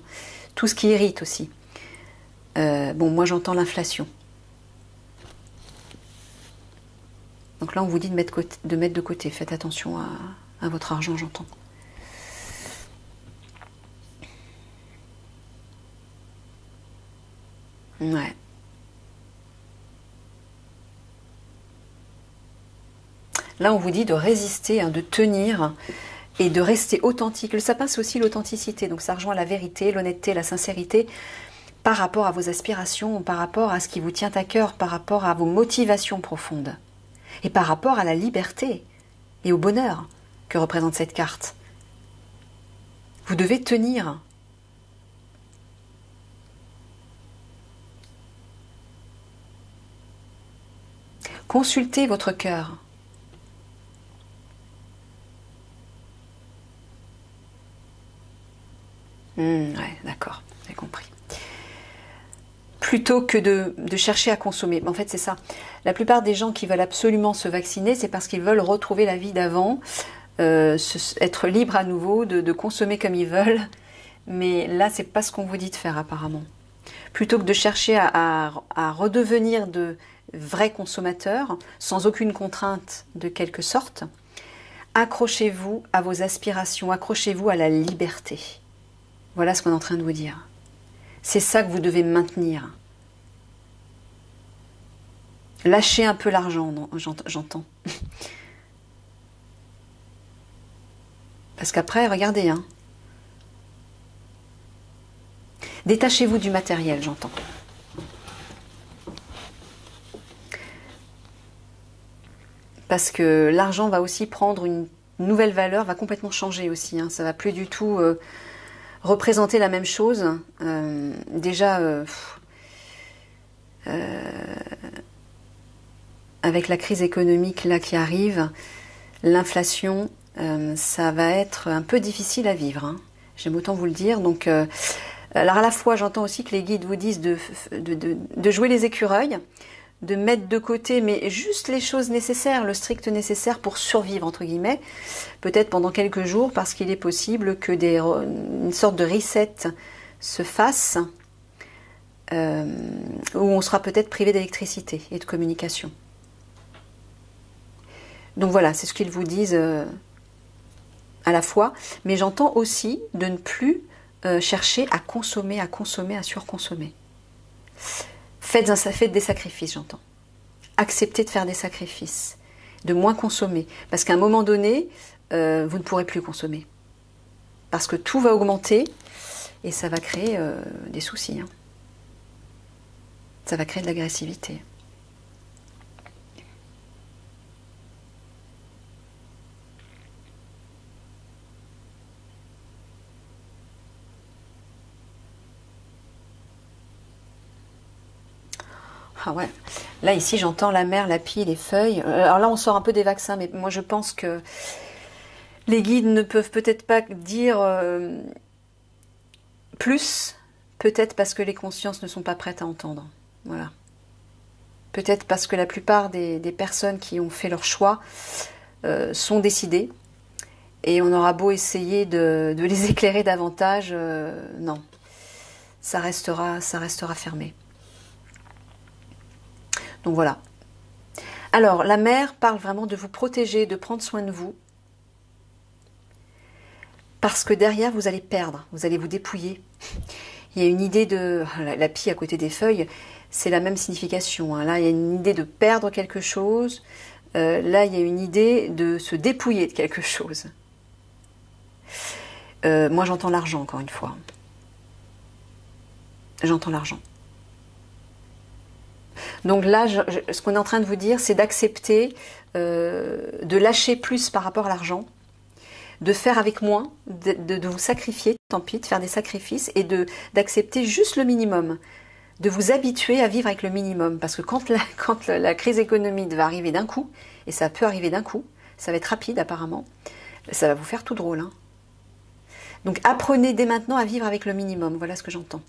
tout ce qui irrite aussi. Bon, moi j'entends l'inflation. Donc là, on vous dit de mettre de côté. Faites attention à votre argent, j'entends. Ouais. Là, on vous dit de résister, hein, de tenir et de rester authentique. Le sapin, c'est aussi l'authenticité. Donc, ça rejoint la vérité, l'honnêteté, la sincérité par rapport à vos aspirations, par rapport à ce qui vous tient à cœur, par rapport à vos motivations profondes et par rapport à la liberté et au bonheur que représente cette carte. Vous devez tenir. Consultez votre cœur. Ouais, d'accord, j'ai compris. Plutôt que de chercher à consommer. En fait, c'est ça. La plupart des gens qui veulent absolument se vacciner, c'est parce qu'ils veulent retrouver la vie d'avant, être libre à nouveau, de consommer comme ils veulent. Mais là, c'est pas ce qu'on vous dit de faire apparemment. Plutôt que de chercher à redevenir de vrais consommateurs, sans aucune contrainte de quelque sorte, accrochez-vous à vos aspirations, accrochez-vous à la liberté. Voilà ce qu'on est en train de vous dire. C'est ça que vous devez maintenir. Lâchez un peu l'argent, j'entends. Parce qu'après, regardez, hein. Détachez-vous du matériel, j'entends. Parce que l'argent va aussi prendre une nouvelle valeur, va complètement changer aussi, hein. Ça va plus du tout... représenter la même chose, avec la crise économique là qui arrive, l'inflation, ça va être un peu difficile à vivre, hein. J'aime autant vous le dire. Donc, alors à la fois j'entends aussi que les guides vous disent de jouer les écureuils, de mettre de côté, mais juste les choses nécessaires, le strict nécessaire pour survivre, entre guillemets, peut-être pendant quelques jours, parce qu'il est possible que une sorte de reset se fasse, où on sera peut-être privé d'électricité et de communication. Donc voilà, c'est ce qu'ils vous disent à la fois, mais j'entends aussi de ne plus chercher à consommer, à surconsommer. Faites des sacrifices, j'entends. Acceptez de faire des sacrifices, de moins consommer. Parce qu'à un moment donné, vous ne pourrez plus consommer. Parce que tout va augmenter et ça va créer des soucis, hein. Ça va créer de l'agressivité. Ah ouais. Là, ici, j'entends la mer, la pie, les feuilles. Alors là, on sort un peu des vaccins, mais moi, je pense que Les guides ne peuvent peut-être pas dire plus, peut-être parce que les consciences ne sont pas prêtes à entendre. Voilà. Peut-être parce que la plupart des personnes qui ont fait leur choix sont décidées. Et on aura beau essayer de les éclairer davantage, non. Ça restera fermé. Donc voilà. Alors, la mère parle vraiment de vous protéger, de prendre soin de vous. Parce que derrière, vous allez perdre, vous allez vous dépouiller. Il y a une idée de... La pie à côté des feuilles, c'est la même signification. Hein. Là, il y a une idée de perdre quelque chose. Là, il y a une idée de se dépouiller de quelque chose. Moi, j'entends l'argent, encore une fois. J'entends l'argent. Donc là, ce qu'on est en train de vous dire, c'est d'accepter de lâcher plus par rapport à l'argent, de faire avec moins, de vous sacrifier, tant pis, de faire des sacrifices et d'accepter juste le minimum, de vous habituer à vivre avec le minimum. Parce que quand la crise économique va arriver d'un coup, et ça peut arriver d'un coup, ça va être rapide apparemment, ça va vous faire tout drôle. Hein. Donc apprenez dès maintenant à vivre avec le minimum, voilà ce que j'entends.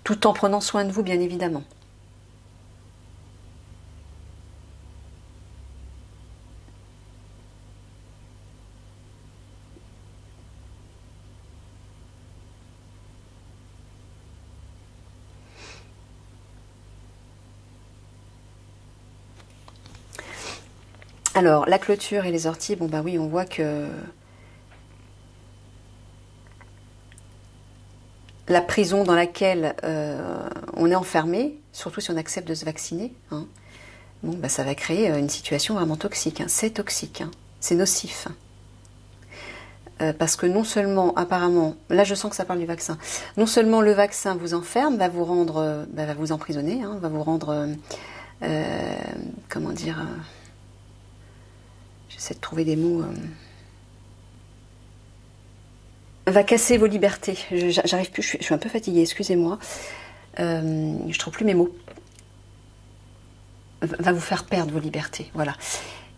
Tout en prenant soin de vous, bien évidemment. Alors, la clôture et les orties, bon bah oui, on voit que la prison dans laquelle on est enfermé, surtout si on accepte de se vacciner, hein, bon, bah, ça va créer une situation vraiment toxique. Hein. C'est toxique, hein. C'est nocif. Parce que non seulement, apparemment, là je sens que ça parle du vaccin, non seulement le vaccin vous enferme, va vous rendre, va vous emprisonner, hein, va vous rendre, comment dire, j'essaie de trouver des mots... va casser vos libertés. J'arrive plus, je suis un peu fatiguée, excusez-moi. Je trouve plus mes mots. Va vous faire perdre vos libertés, voilà.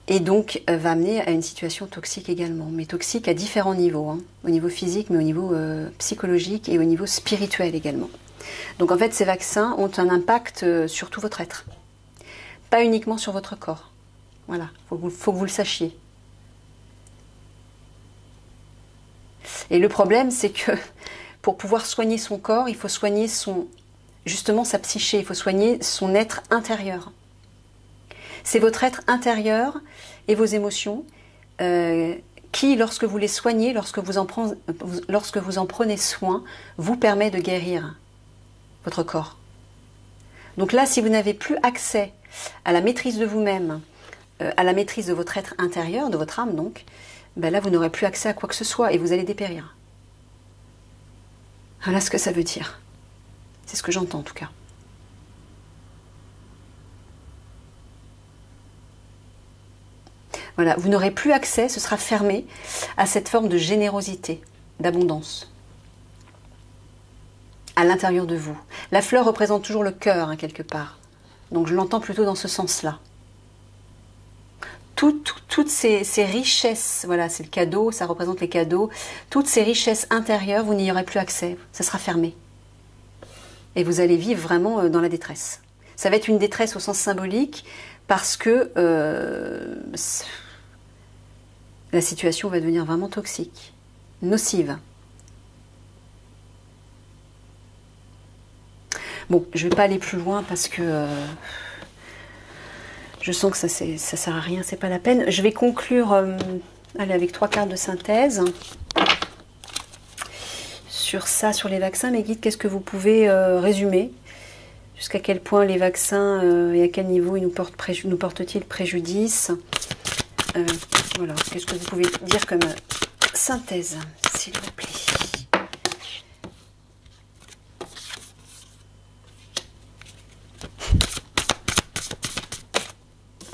Et donc va amener à une situation toxique également, mais toxique à différents niveaux, hein, au niveau physique, mais au niveau psychologique et au niveau spirituel également. Donc en fait, ces vaccins ont un impact sur tout votre être, pas uniquement sur votre corps. Voilà, faut que vous le sachiez. Et le problème, c'est que pour pouvoir soigner son corps, il faut soigner justement sa psyché, il faut soigner son être intérieur. C'est votre être intérieur et vos émotions qui, lorsque vous les soignez, lorsque vous en prenez soin, vous permet de guérir votre corps. Donc là, si vous n'avez plus accès à la maîtrise de vous-même, à la maîtrise de votre être intérieur, de votre âme donc, ben là vous n'aurez plus accès à quoi que ce soit et vous allez dépérir. Voilà ce que ça veut dire. C'est ce que j'entends en tout cas. Voilà, vous n'aurez plus accès, ce sera fermé à cette forme de générosité, d'abondance. À l'intérieur de vous. La fleur représente toujours le cœur, hein, quelque part. Donc je l'entends plutôt dans ce sens-là. Toutes ces richesses, voilà, c'est le cadeau, ça représente les cadeaux. Toutes ces richesses intérieures, vous n'y aurez plus accès. Ça sera fermé. Et vous allez vivre vraiment dans la détresse. Ça va être une détresse au sens symbolique parce que la situation va devenir vraiment toxique, nocive. Bon, je ne vais pas aller plus loin parce que je sens que ça sert à rien, c'est pas la peine. Je vais conclure allez, avec 3 cartes de synthèse. Sur ça, sur les vaccins, mes guides, qu'est-ce que vous pouvez résumer? Jusqu'à quel point les vaccins et à quel niveau ils nous portent-ils préjudice? Voilà, qu'est-ce que vous pouvez dire comme synthèse, s'il vous plaît?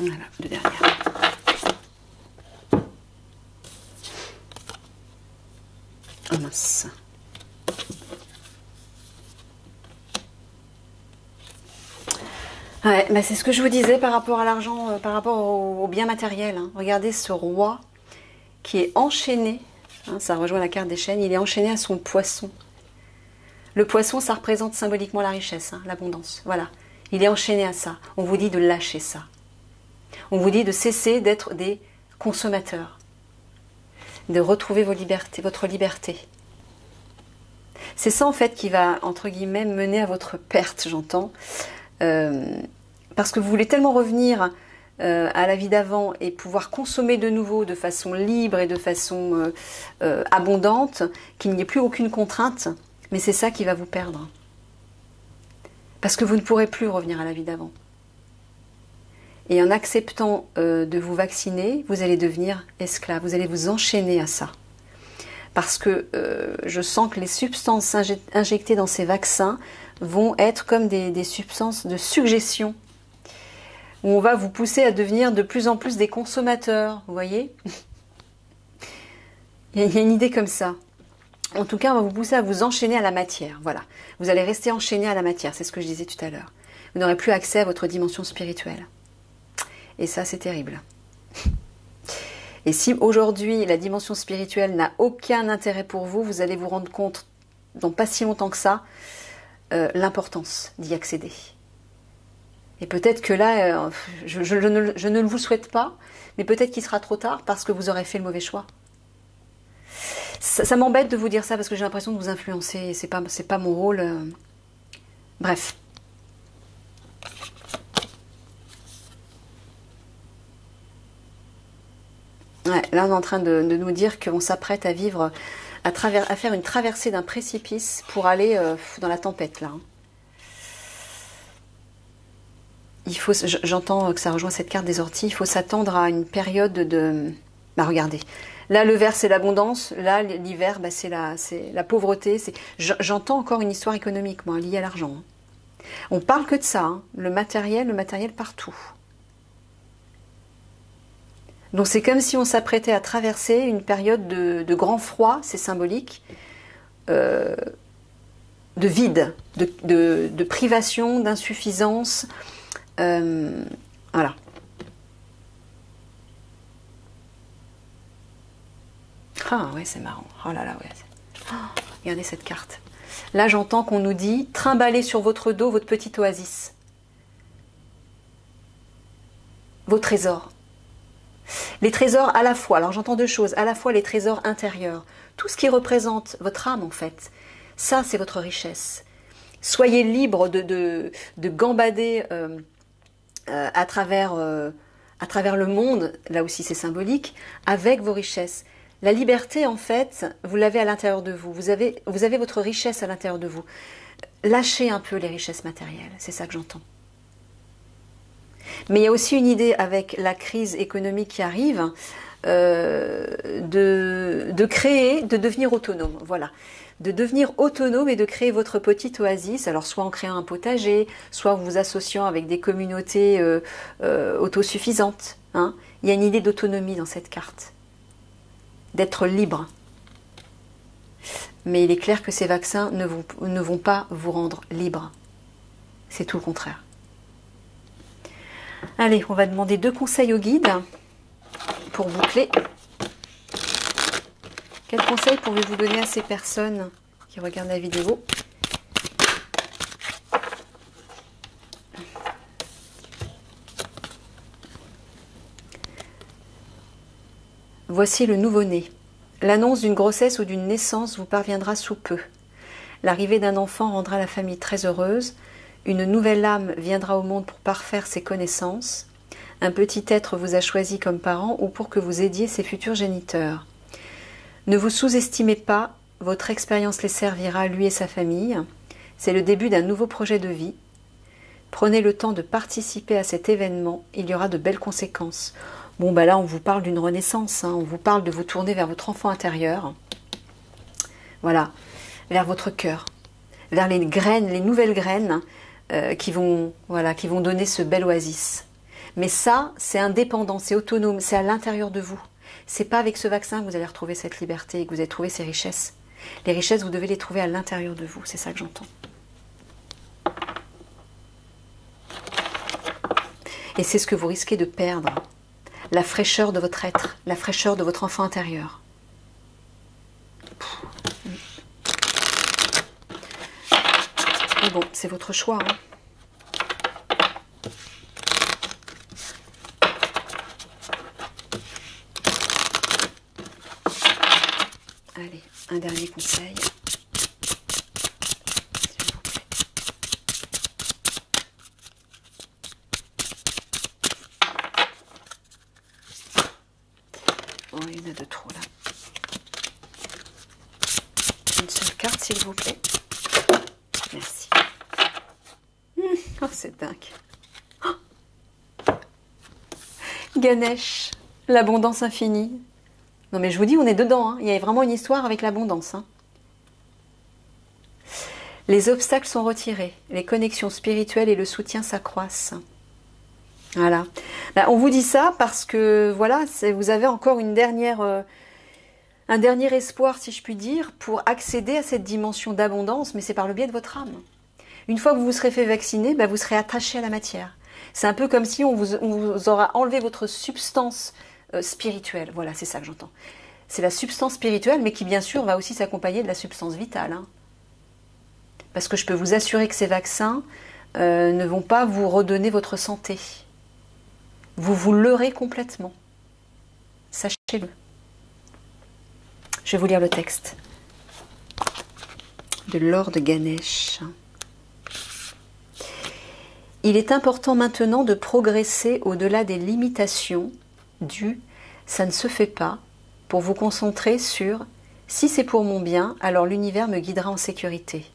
Voilà, deux dernières. Oh mince. Ouais, c'est ce que je vous disais par rapport à l'argent, par rapport au bien matériel. Hein. Regardez ce roi qui est enchaîné, hein, ça rejoint la carte des chaînes, il est enchaîné à son poisson. Le poisson, ça représente symboliquement la richesse, hein, l'abondance. Voilà, il est enchaîné à ça. On vous dit de lâcher ça. On vous dit de cesser d'être des consommateurs, de retrouver votre liberté. C'est ça en fait qui va, entre guillemets, mener à votre perte, j'entends. Parce que vous voulez tellement revenir à la vie d'avant et pouvoir consommer de nouveau de façon libre et de façon abondante, qu'il n'y ait plus aucune contrainte, mais c'est ça qui va vous perdre. Parce que vous ne pourrez plus revenir à la vie d'avant. Et en acceptant de vous vacciner, vous allez devenir esclave, vous allez vous enchaîner à ça. Parce que je sens que les substances injectées dans ces vaccins vont être comme des substances de suggestion, où on va vous pousser à devenir de plus en plus des consommateurs, vous voyez? Il y a une idée comme ça. En tout cas, on va vous pousser à vous enchaîner à la matière, voilà. Vous allez rester enchaîné à la matière, c'est ce que je disais tout à l'heure. Vous n'aurez plus accès à votre dimension spirituelle. Et ça, c'est terrible. Et si aujourd'hui, la dimension spirituelle n'a aucun intérêt pour vous, vous allez vous rendre compte, dans pas si longtemps que ça, l'importance d'y accéder. Et peut-être que là, je ne vous le souhaite pas, mais peut-être qu'il sera trop tard parce que vous aurez fait le mauvais choix. Ça m'embête de vous dire ça parce que j'ai l'impression de vous influencer et c'est pas mon rôle. Bref. Ouais, là, on est en train de nous dire qu'on s'apprête à vivre, à faire une traversée d'un précipice pour aller dans la tempête, là. J'entends que ça rejoint cette carte des orties, il faut s'attendre à une période de... Bah, regardez, là, le vert, c'est l'abondance, là, l'hiver, bah, c'est la pauvreté. J'entends encore une histoire économique, moi, liée à l'argent. On parle que de ça, hein, le matériel partout. Donc c'est comme si on s'apprêtait à traverser une période de grand froid, c'est symbolique, de vide, de privation, d'insuffisance. Voilà. Ah ouais, c'est marrant. Oh là là, ouais. Oh, regardez cette carte. Là, j'entends qu'on nous dit « Trimballez sur votre dos votre petite oasis. Vos trésors. » Les trésors à la fois, alors j'entends deux choses, à la fois les trésors intérieurs, tout ce qui représente votre âme en fait, ça c'est votre richesse. Soyez libre de gambader à travers le monde, là aussi c'est symbolique, avec vos richesses. La liberté en fait, vous l'avez à l'intérieur de vous, vous avez votre richesse à l'intérieur de vous. Lâchez un peu les richesses matérielles, c'est ça que j'entends. Mais il y a aussi une idée avec la crise économique qui arrive de créer, de devenir autonome. Voilà, de devenir autonome et de créer votre petite oasis. Alors soit en créant un potager, soit en vous associant avec des communautés autosuffisantes. Hein. Il y a une idée d'autonomie dans cette carte, d'être libre. Mais il est clair que ces vaccins ne vont pas vous rendre libre. C'est tout le contraire. Allez, on va demander 2 conseils au guide pour boucler. Quels conseils pouvez-vous donner à ces personnes qui regardent la vidéo? Voici le nouveau-né. L'annonce d'une grossesse ou d'une naissance vous parviendra sous peu. L'arrivée d'un enfant rendra la famille très heureuse. Une nouvelle âme viendra au monde pour parfaire ses connaissances. Un petit être vous a choisi comme parent ou pour que vous aidiez ses futurs géniteurs. Ne vous sous-estimez pas, votre expérience les servira, lui et sa famille. C'est le début d'un nouveau projet de vie. Prenez le temps de participer à cet événement, il y aura de belles conséquences. Bon, bah là, on vous parle d'une renaissance, hein. On vous parle de vous tourner vers votre enfant intérieur. Voilà, vers votre cœur, vers les graines, les nouvelles graines qui vont donner ce bel oasis. Mais ça, c'est indépendant, c'est autonome, c'est à l'intérieur de vous. C'est pas avec ce vaccin que vous allez retrouver cette liberté et que vous allez trouver ces richesses. Les richesses, vous devez les trouver à l'intérieur de vous, c'est ça que j'entends. Et c'est ce que vous risquez de perdre la fraîcheur de votre être, la fraîcheur de votre enfant intérieur. Mais bon, c'est votre choix. Hein. Allez, un dernier conseil. Oh, il y en a de trop là. Une seule carte, s'il vous plaît. Merci. Oh, c'est dingue. Oh. Ganesh, l'abondance infinie. Non mais je vous dis, on est dedans. Hein. Il y a vraiment une histoire avec l'abondance. Hein. Les obstacles sont retirés. Les connexions spirituelles et le soutien s'accroissent. Voilà. Ben, on vous dit ça parce que voilà, vous avez encore une dernière, un dernier espoir, si je puis dire, pour accéder à cette dimension d'abondance, mais c'est par le biais de votre âme. Une fois que vous vous serez fait vacciner, ben, vous serez attaché à la matière. C'est un peu comme si on vous aura enlevé votre substance spirituelle. Voilà, c'est ça que j'entends. C'est la substance spirituelle, mais qui bien sûr va aussi s'accompagner de la substance vitale. Hein. Parce que je peux vous assurer que ces vaccins ne vont pas vous redonner votre santé. Vous vous leurrez complètement. Sachez-le. Je vais vous lire le texte de Lord Ganesh. Il est important maintenant de progresser au-delà des limitations du « ça ne se fait pas » pour vous concentrer sur « si c'est pour mon bien, alors l'univers me guidera en sécurité ».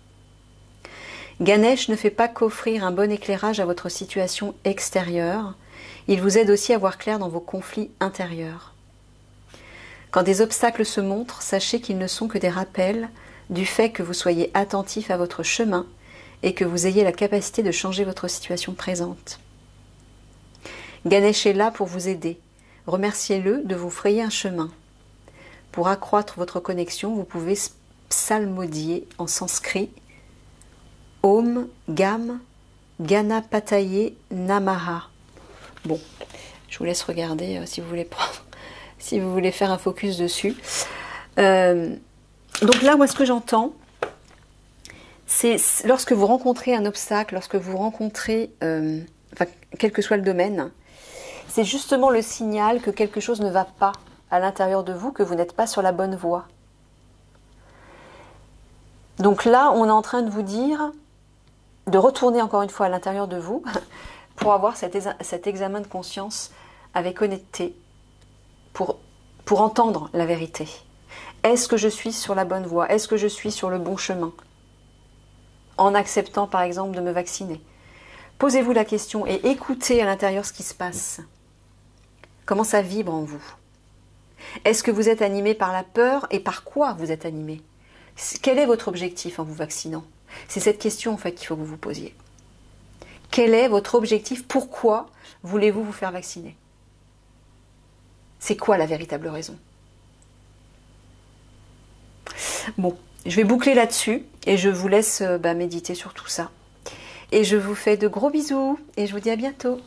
Ganesh ne fait pas qu'offrir un bon éclairage à votre situation extérieure, il vous aide aussi à voir clair dans vos conflits intérieurs. Quand des obstacles se montrent, sachez qu'ils ne sont que des rappels du fait que vous soyez attentif à votre chemin et que vous ayez la capacité de changer votre situation présente. Ganesh est là pour vous aider. Remerciez-le de vous frayer un chemin. Pour accroître votre connexion, vous pouvez psalmodier en sanskrit Om Gam Ganapataye Namaha. Bon, je vous laisse regarder si vous voulez prendre, si vous voulez faire un focus dessus. Donc là, moi, ce que j'entends, c'est lorsque vous rencontrez un obstacle, lorsque vous rencontrez, enfin, quel que soit le domaine, c'est justement le signal que quelque chose ne va pas à l'intérieur de vous, que vous n'êtes pas sur la bonne voie. Donc là, on est en train de vous dire de retourner encore une fois à l'intérieur de vous pour avoir cet examen de conscience avec honnêteté, pour entendre la vérité. Est-ce que je suis sur la bonne voie? Est-ce que je suis sur le bon chemin? En acceptant par exemple de me vacciner. Posez-vous la question et écoutez à l'intérieur ce qui se passe. Comment ça vibre en vous? Est-ce que vous êtes animé par la peur et par quoi vous êtes animé? Quel est votre objectif en vous vaccinant? C'est cette question en fait qu'il faut que vous vous posiez. Quel est votre objectif? Pourquoi voulez-vous vous faire vacciner? C'est quoi la véritable raison? Bon, je vais boucler là-dessus et je vous laisse méditer sur tout ça. Et je vous fais de gros bisous et je vous dis à bientôt.